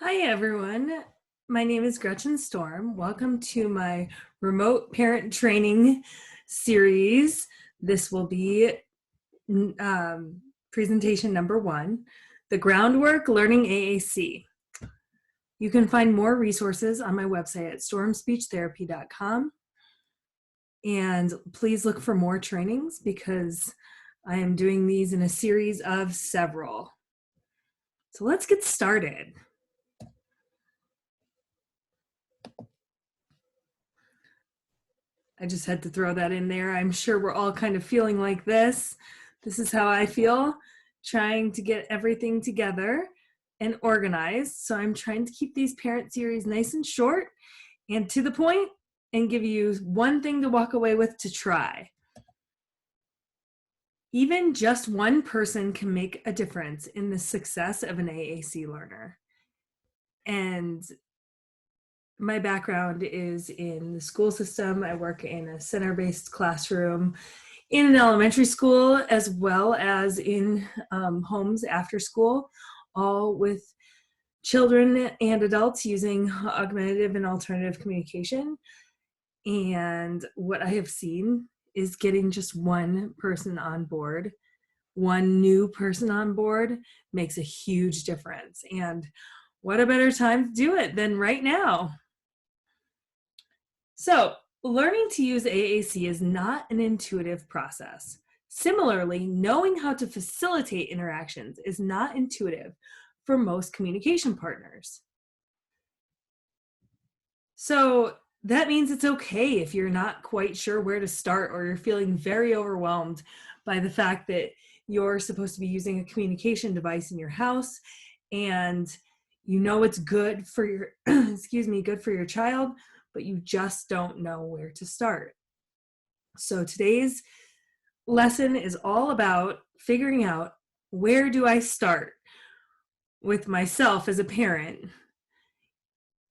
Hi, everyone. My name is Gretchen Storm. Welcome to my remote parent training series. This will be presentation number 1, the Groundwork Learning AAC. You can find more resources on my website at stormspeechtherapy.com. And please look for more trainings because I am doing these in a series of several. So let's get started. I just had to throw that in there. I'm sure we're all kind of feeling like this. This is how I feel, trying to get everything together and organized. So I'm trying to keep these parent series nice and short and to the point and give you one thing to walk away with to try. Even just one person can make a difference in the success of an AAC learner. And my background is in the school system. I work in a center-based classroom in an elementary school as well as in homes after school, all with children and adults using augmentative and alternative communication. And what I have seen is getting just one person on board, one new person on board makes a huge difference. And what a better time to do it than right now. So, learning to use AAC is not an intuitive process. Similarly, knowing how to facilitate interactions is not intuitive for most communication partners. So, that means it's okay if you're not quite sure where to start or you're feeling very overwhelmed by the fact that you're supposed to be using a communication device in your house and you know it's good for your good for your child, but you just don't know where to start. So today's lesson is all about figuring out, where do I start with myself as a parent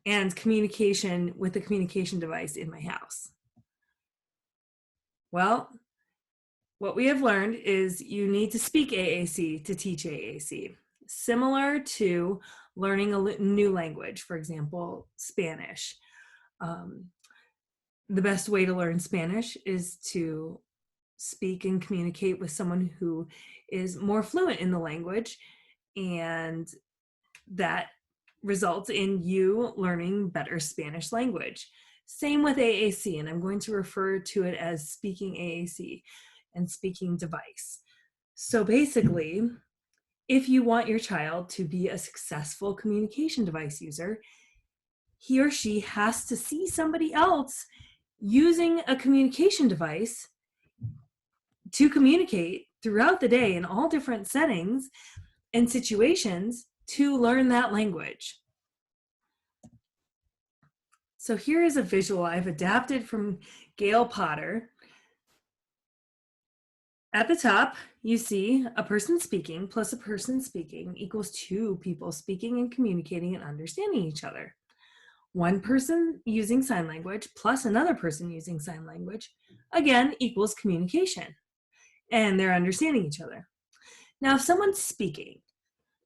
and communication with the communication device in my house? Well, what we have learned is you need to speak AAC to teach AAC, similar to learning a new language, for example, Spanish. The best way to learn Spanish is to speak and communicate with someone who is more fluent in the language, and that results in you learning better Spanish language. Same with AAC, and I'm going to refer to it as speaking AAC and speaking device. So basically, if you want your child to be a successful communication device user, he or she has to see somebody else using a communication device to communicate throughout the day in all different settings and situations to learn that language. So here is a visual I've adapted from Gail Potter. At the top, you see a person speaking plus a person speaking equals 2 people speaking and communicating and understanding each other. One person using sign language plus another person using sign language, again, equals communication, and they're understanding each other. Now, if someone's speaking,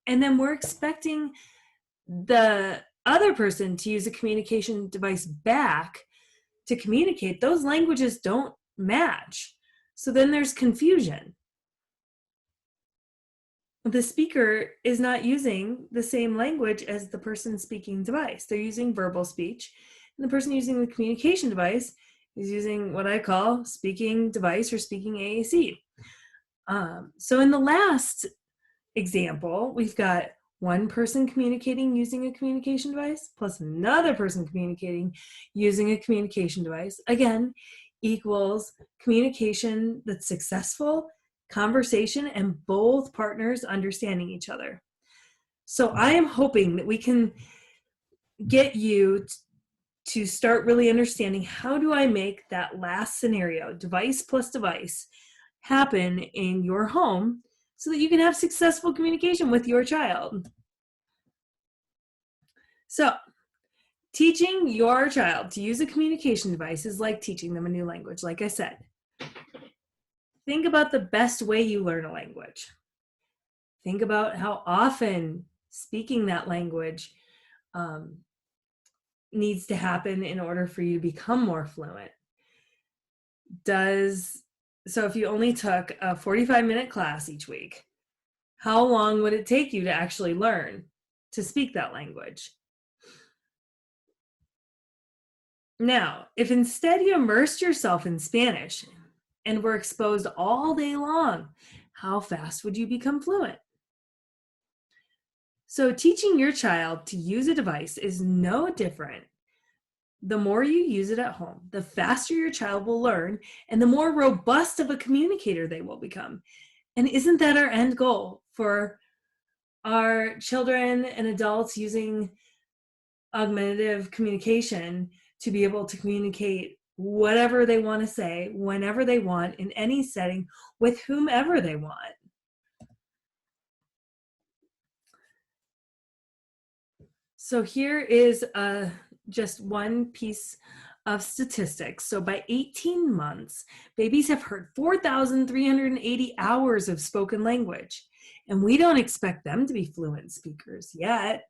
and then we're expecting the other person to use a communication device back to communicate, those languages don't match. So then there's confusion. The speaker is not using the same language as the person speaking device. They're using verbal speech, and the person using the communication device is using what I call speaking device or speaking AAC. So in the last example, we've got one person communicating using a communication device plus another person communicating using a communication device, again, equals communication that's successful, conversation, and both partners understanding each other. So I am hoping that we can get you to start really understanding, how do I make that last scenario, device plus device, happen in your home so that you can have successful communication with your child. So, teaching your child to use a communication device is like teaching them a new language, like I said. Think about the best way you learn a language. Think about how often speaking that language needs to happen in order for you to become more fluent? So if you only took a 45-minute class each week, how long would it take you to actually learn to speak that language? Now, if instead you immersed yourself in Spanish and were exposed all day long, how fast would you become fluent? So teaching your child to use a device is no different. The more you use it at home, the faster your child will learn and the more robust of a communicator they will become. And isn't that our end goal for our children and adults using augmentative communication to be able to communicate whatever they want to say, whenever they want, in any setting, with whomever they want? So here is just one piece of statistics. So by 18 months, babies have heard 4,380 hours of spoken language, and we don't expect them to be fluent speakers yet.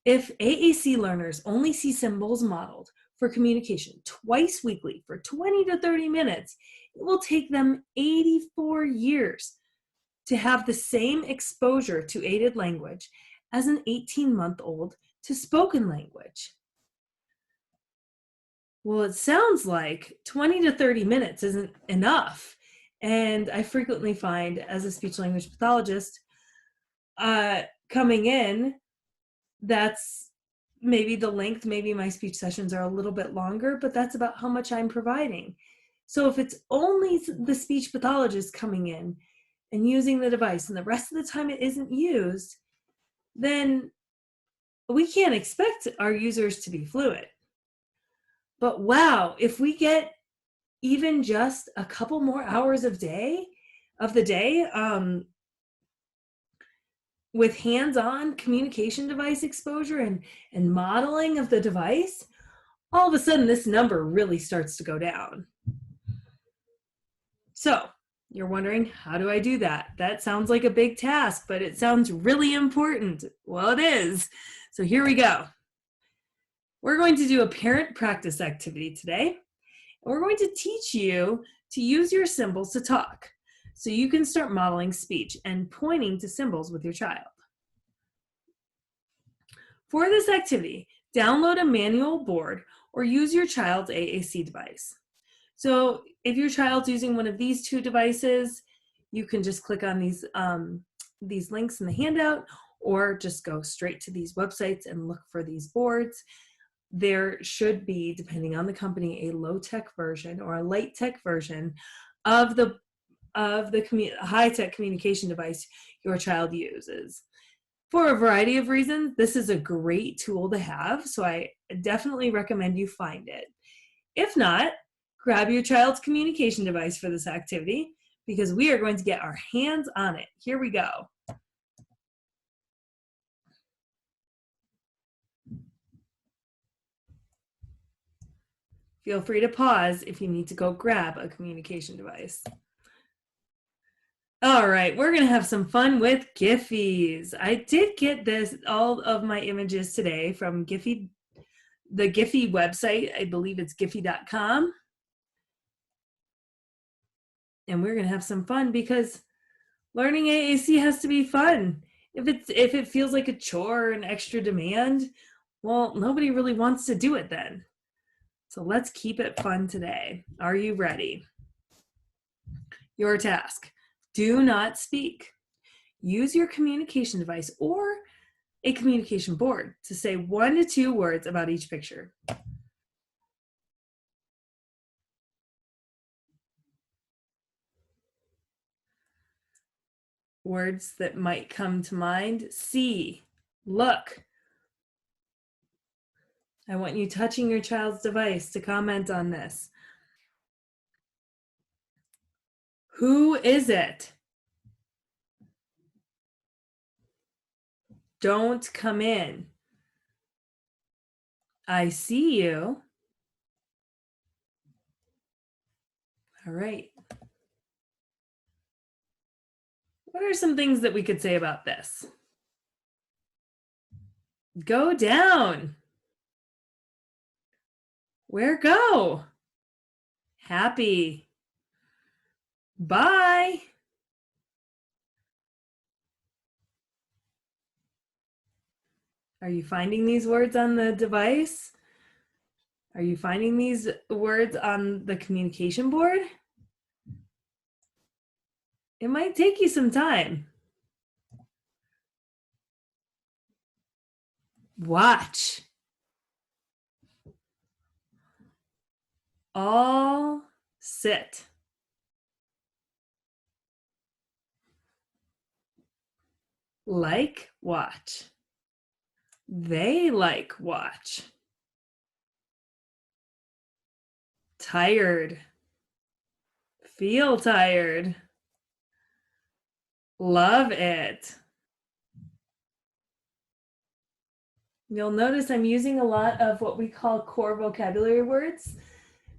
If AAC learners only see symbols modeled for communication twice weekly for 20 to 30 minutes, it will take them 84 years to have the same exposure to aided language as an 18-month-old to spoken language. Well, it sounds like 20 to 30 minutes isn't enough. And I frequently find, as a speech language pathologist, coming in, that's maybe the length, maybe my speech sessions are a little bit longer, but that's about how much I'm providing. So if it's only the speech pathologist coming in and using the device and the rest of the time it isn't used, then we can't expect our users to be fluent. But wow, if we get even just a couple more hours of the day with hands-on communication device exposure and modeling of the device, all of a sudden this number really starts to go down. So you're wondering, how do I do that? That sounds like a big task, but it sounds really important. Well, it is. So here we go. We're going to do a parent practice activity today. And we're going to teach you to use your symbols to talk, so you can start modeling speech and pointing to symbols with your child. For this activity, download a manual board or use your child's AAC device. So if your child's using one of these two devices, you can just click on these links in the handout, or just go straight to these websites and look for these boards. There should be, depending on the company, a low-tech version or a light-tech version of the high-tech communication device your child uses. For a variety of reasons, this is a great tool to have, so I definitely recommend you find it. If not, grab your child's communication device for this activity, because we are going to get our hands on it. Here we go. Feel free to pause if you need to go grab a communication device. All right, we're gonna have some fun with Giphies. I did get all of my images today from Giphy, the Giphy website. I believe it's giphy.com. And we're gonna have some fun, because learning AAC has to be fun. If it feels like a chore or an extra demand, well, nobody really wants to do it then. So let's keep it fun today. Are you ready? Your task: do not speak. Use your communication device or a communication board to say 1 to 2 words about each picture. Words that might come to mind: see, look. I want you touching your child's device to comment on this. Who is it? Don't come in. I see you. All right. What are some things that we could say about this? Go down. Where go? Happy. Bye. Are you finding these words on the device? Are you finding these words on the communication board? It might take you some time. Watch. All sit. Like watch. They like watch. Tired. Feel tired. Love it. You'll notice I'm using a lot of what we call core vocabulary words.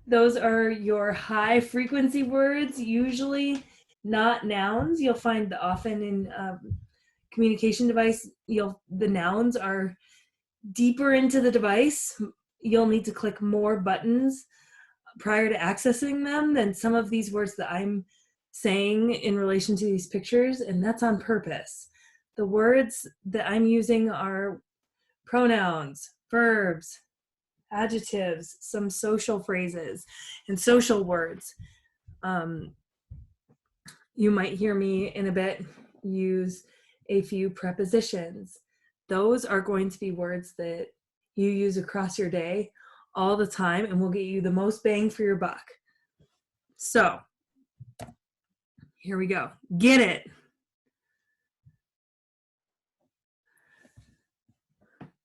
Those are your high frequency words, usually not nouns. You'll find that often in communication device, the nouns are deeper into the device. You'll need to click more buttons prior to accessing them than some of these words that I'm saying in relation to these pictures, and that's on purpose. The words that I'm using are pronouns, verbs, adjectives, some social phrases, and social words. You might hear me in a bit use a few prepositions. Those are going to be words that you use across your day all the time and will get you the most bang for your buck. So here we go. Get it.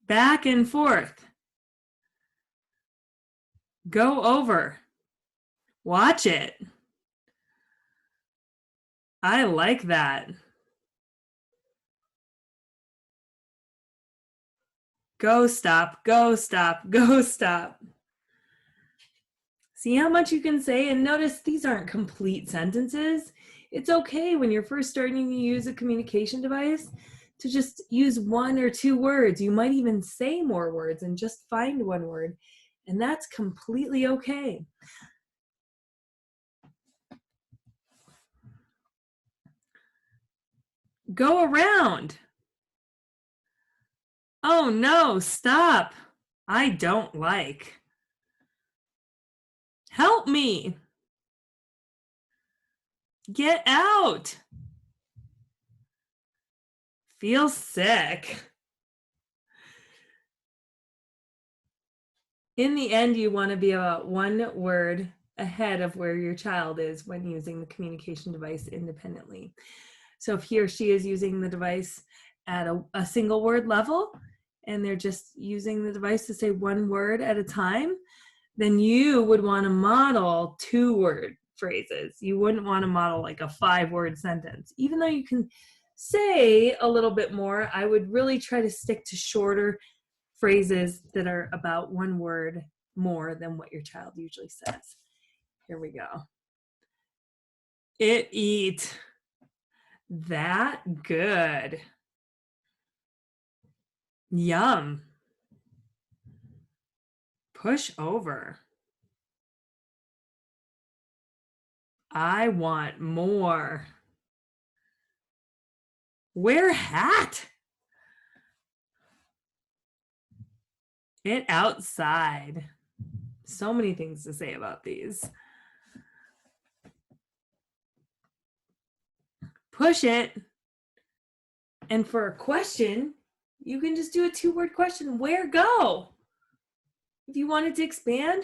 Back and forth. Go over. Watch it. I like that. Go stop, go stop, go stop. See how much you can say? And notice these aren't complete sentences. It's okay when you're first starting to use a communication device to just use one or two words. You might even say more words and just find one word, and that's completely okay. Go around. Oh no, stop. I don't like. Help me. Get out. Feel sick. In the end, you want to be about one word ahead of where your child is when using the communication device independently. So if he or she is using the device at a single word level and they're just using the device to say one word at a time, then you would want to model 2-word phrases. You wouldn't want to model like a 5-word sentence. Even though you can say a little bit more, I would really try to stick to shorter phrases that are about 1 word more than what your child usually says. Here we go. It eat. That good. Yum. Push over. I want more. Wear hat. It outside. So many things to say about these. Push it. And for a question, you can just do a 2-word question. Where go? If you wanted to expand,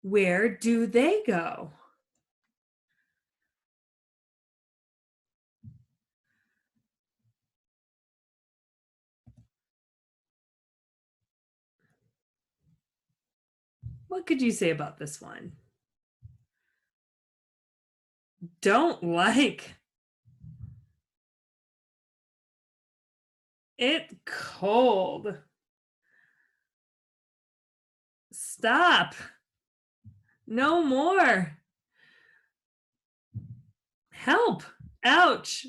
where do they go? What could you say about this one? Don't like. It cold. Stop. No more. Help. Ouch.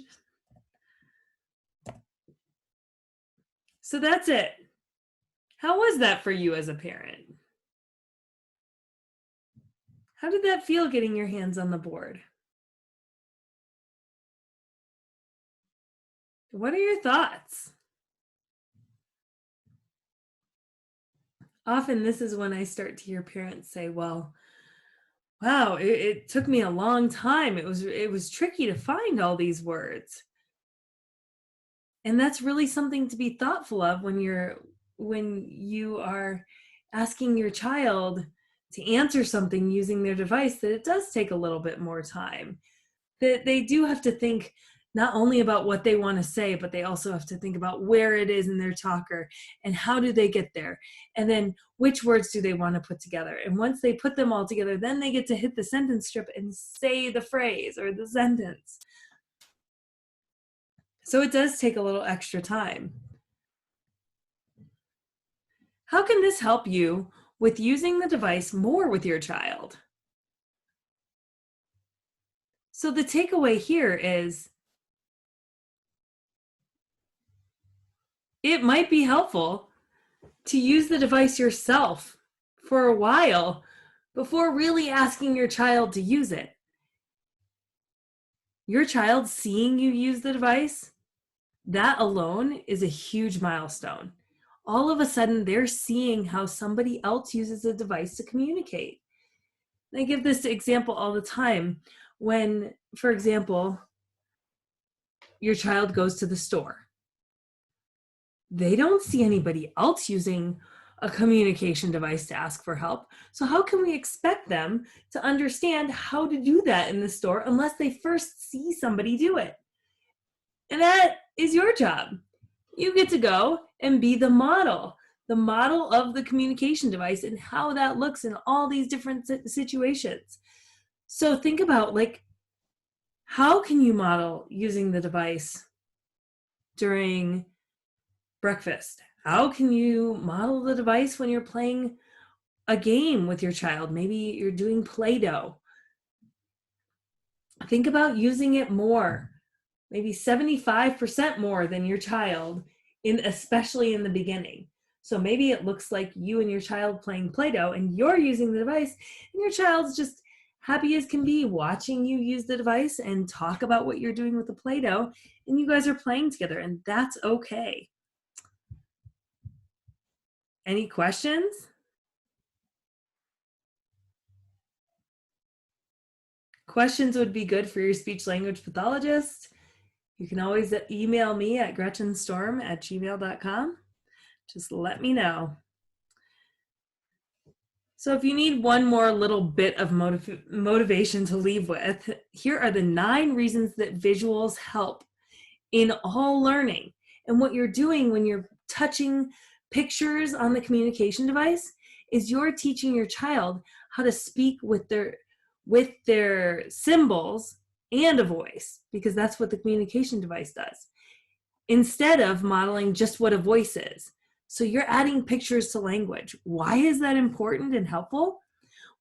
So that's it. How was that for you as a parent? How did that feel getting your hands on the board? What are your thoughts? Often this is when I start to hear parents say, well, wow, it took me a long time. It was tricky to find all these words. And that's really something to be thoughtful of when you are asking your child to answer something using their device, that it does take a little bit more time. That they do have to think not only about what they want to say, but they also have to think about where it is in their talker and how do they get there. And then which words do they want to put together. And once they put them all together, then they get to hit the sentence strip and say the phrase or the sentence. So it does take a little extra time. How can this help you with using the device more with your child? So the takeaway here is it might be helpful to use the device yourself for a while before really asking your child to use it. Your child seeing you use the device, that alone is a huge milestone. All of a sudden, they're seeing how somebody else uses a device to communicate. I give this example all the time when, for example, your child goes to the store. They don't see anybody else using a communication device to ask for help. So how can we expect them to understand how to do that in the store unless they first see somebody do it? And that is your job. You get to go and be the model of the communication device and how that looks in all these different situations. So think about, like, how can you model using the device during breakfast? How can you model the device when you're playing a game with your child? Maybe you're doing Play-Doh. Think about using it more, maybe 75% more than your child, especially in the beginning. So maybe it looks like you and your child playing Play-Doh and you're using the device and your child's just happy as can be watching you use the device and talk about what you're doing with the Play-Doh, and you guys are playing together, and that's okay. Any questions? Questions would be good for your speech language pathologist. You can always email me at gretchenstorm@gmail.com. Just let me know. So if you need one more little bit of motivation to leave with, here are the 9 reasons that visuals help in all learning. And what you're doing when you're touching pictures on the communication device is you're teaching your child how to speak with their symbols and a voice, because that's what the communication device does, instead of modeling just what a voice is. So you're adding pictures to language. Why is that important and helpful?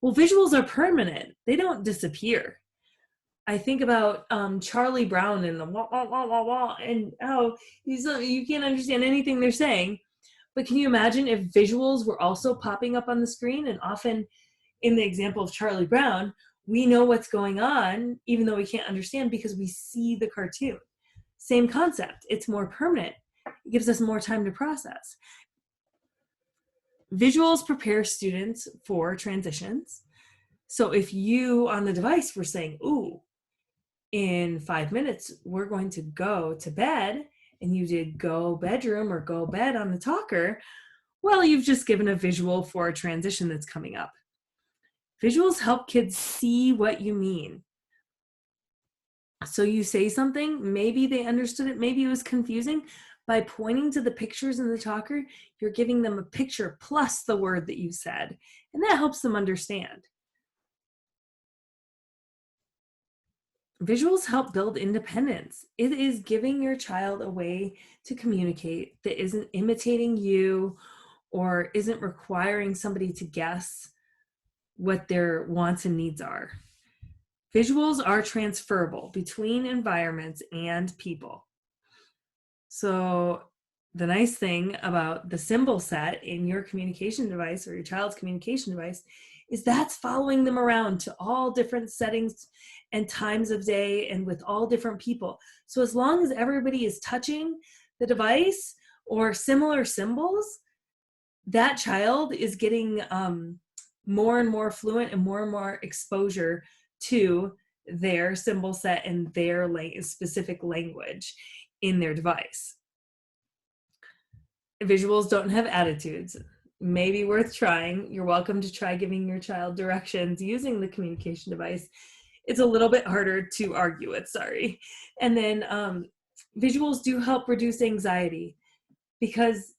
Well, visuals are permanent. They don't disappear. I think about Charlie Brown and the wah, wah, wah, wah, wah, and how you can't understand anything they're saying. But can you imagine if visuals were also popping up on the screen? And often in the example of Charlie Brown, we know what's going on, even though we can't understand, because we see the cartoon. Same concept. It's more permanent. It gives us more time to process. Visuals prepare students for transitions. So if you on the device were saying, ooh, in 5 minutes, we're going to go to bed, and you did go bedroom or go bed on the talker, well, you've just given a visual for a transition that's coming up. Visuals help kids see what you mean. So you say something, maybe they understood it, maybe it was confusing. By pointing to the pictures in the talker, you're giving them a picture plus the word that you said, and that helps them understand. Visuals help build independence. It is giving your child a way to communicate that isn't imitating you or isn't requiring somebody to guess what their wants and needs are. Visuals are transferable between environments and people. So the nice thing about the symbol set in your communication device or your child's communication device is that's following them around to all different settings and times of day and with all different people. So as long as everybody is touching the device or similar symbols, that child is getting more and more fluent and more exposure to their symbol set and their specific language in their device. Visuals don't have attitudes. Maybe worth trying. You're welcome to try giving your child directions using the communication device. It's a little bit harder to argue with, sorry. And then visuals do help reduce anxiety because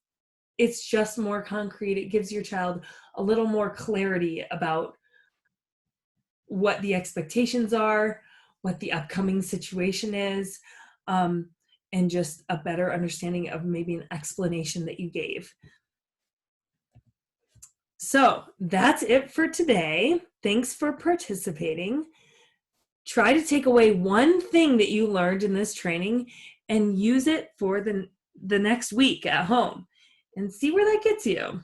it's just more concrete. It gives your child a little more clarity about what the expectations are, what the upcoming situation is, and just a better understanding of maybe an explanation that you gave. So that's it for today. Thanks for participating. Try to take away one thing that you learned in this training and use it for the next week at home and see where that gets you.